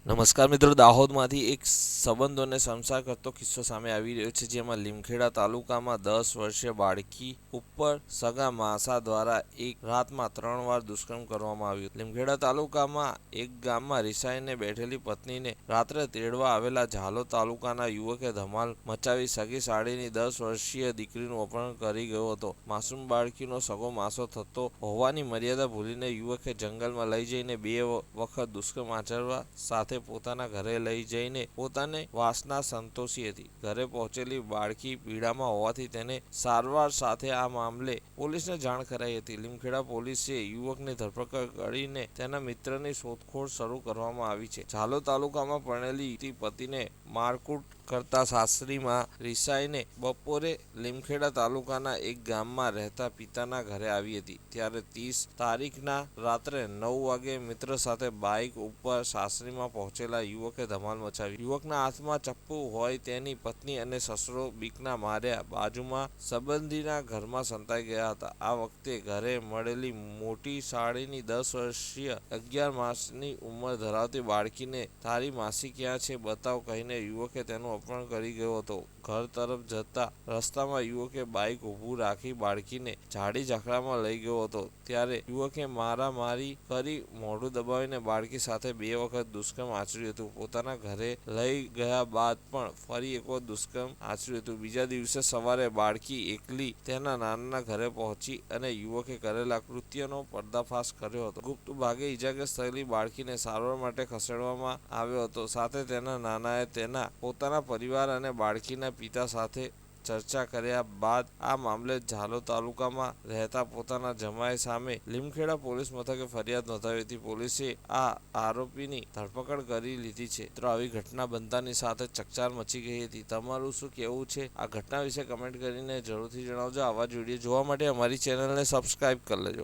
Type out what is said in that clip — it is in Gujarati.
નમસ્કાર મિત્રો, દાહોદમાંથી એક સંબંધોને શર્મસાર કરતો કિસ્સો સામે આવી રહ્યો છે, જેમાં લીમખેડા તાલુકામાં 10 વર્ષીય બાળકી ઉપર સગા માસા દ્વારા એક રાતમાં 3 વાર દુષ્કર્મ કરવામાં આવ્યું. લીમખેડા તાલુકામાં એક ગામમાં રિસાઈને બેઠેલી પત્નીને રાત્રે તેડવા આવેલા ઝાલોદ તાલુકાના યુવકે ધમાલ મચાવી સગી સાળીની 10 વર્ષીય દીકરીનું અપહરણ કરી ગયો હતો. માસૂમ બાળકીનો સગો માસો થતો હોવાની મર્યાદા ભૂલીને યુવકે જંગલમાં લઈ જઈને 2 વખત દુષ્કર્મ આચરવા સાથે પોતાના ઘરે લઈ જઈને પોતાને વાસના સંતોષી હતી. ઘરે પહોંચેલી બાળકી પીડામાં હોવાથી તેને સારવાર સાથે આ મામલે પોલીસને જાણ કરાઈ હતી. લીમખેડા પોલીસે યુવકની ધરપકડ કરીને તેના મિત્રની શોધખોળ શરૂ કરવામાં આવી છે. ઝાલોદ તાલુકામાં પરણેલી પતિને મારકૂટ કરતા સાસરીમાં રિસાઈને બપોરે લીમખેડા તાલુકાના એક ગામમાં રહેતા પિતાના ઘરે આવી હતી. ત્યારે 30 તારીખના રાત્રે 9 વાગે મિત્ર સાથે બાઇક ઉપર સાસરીમાં પહોંચેલા યુવકે ધમાલ મચાવી. યુવકના હાથમાં ચપ્પુ હોય તેની પત્ની અને સસરો બીકના માર્યા બાજુમાં સંબંધીના ઘરમાં સંતાઈ ગયા હતા. આ વખતે ઘરે મળેલી મોટી સાળીની 10 વર્ષીય 11 માસની ઉંમર ધરાવતી બાળકીને તારી માસી ક્યાં છે બતાવ કહીને યુવકે તેનું અપહરણ કરી ગયો હતો. ઘર તરફ જતા રસ્તામાં યુવકે બાઇક ઊભું રાખી બાળકીને ઝાડી ઝાકડામાં લઈ ગયો હતો. ત્યારે યુવકે મારામારી કરી મોઢું દબાવીને બાળકી સાથે 2 વખત દુષ્કર્મ આચર્યું હતું. પોતાના ઘરે લઈ ગયા બાદ પણ ફરી એક વખત દુષ્કર્મ આચર્યું હતું. બીજા દિવસે સવારે બાળકી એકલી તેના નાનાના ઘરે પહોંચી અને યુવકે કરેલા કૃત્યનો પર્દાફાશ કર્યો હતો. ગુપ્ત ભાગે ઈજાગ્રસ્ત થયેલી બાળકીને સારવાર માટે ખસેડવામાં આવ્યો હતો. સાથે તેના નાનાએ તેના પોતાના પરિવાર અને બાળકીના પિતા સાથે ચર્ચા કર્યા બાદ આ મામલે ઝાલોદ તાલુકામાં રહેતા પોતાના જમાઈ સામે લીમખેડા પોલીસ મથકે ફરિયાદ નોંધાવી હતી. પોલીસે આ આરોપીની ધરપકડ કરી લીધી છે. મિત્રો, આવી ઘટના બનતાની સાથે ચકચાર મચી ગઈ હતી. તમારું શું કહેવું છે આ ઘટના વિશે કમેન્ટ કરીને જરૂરથી જણાવજો. આવા જ વિડીયો જોવા માટે અમારી ચેનલને સબસ્ક્રાઇબ કરી લેજો.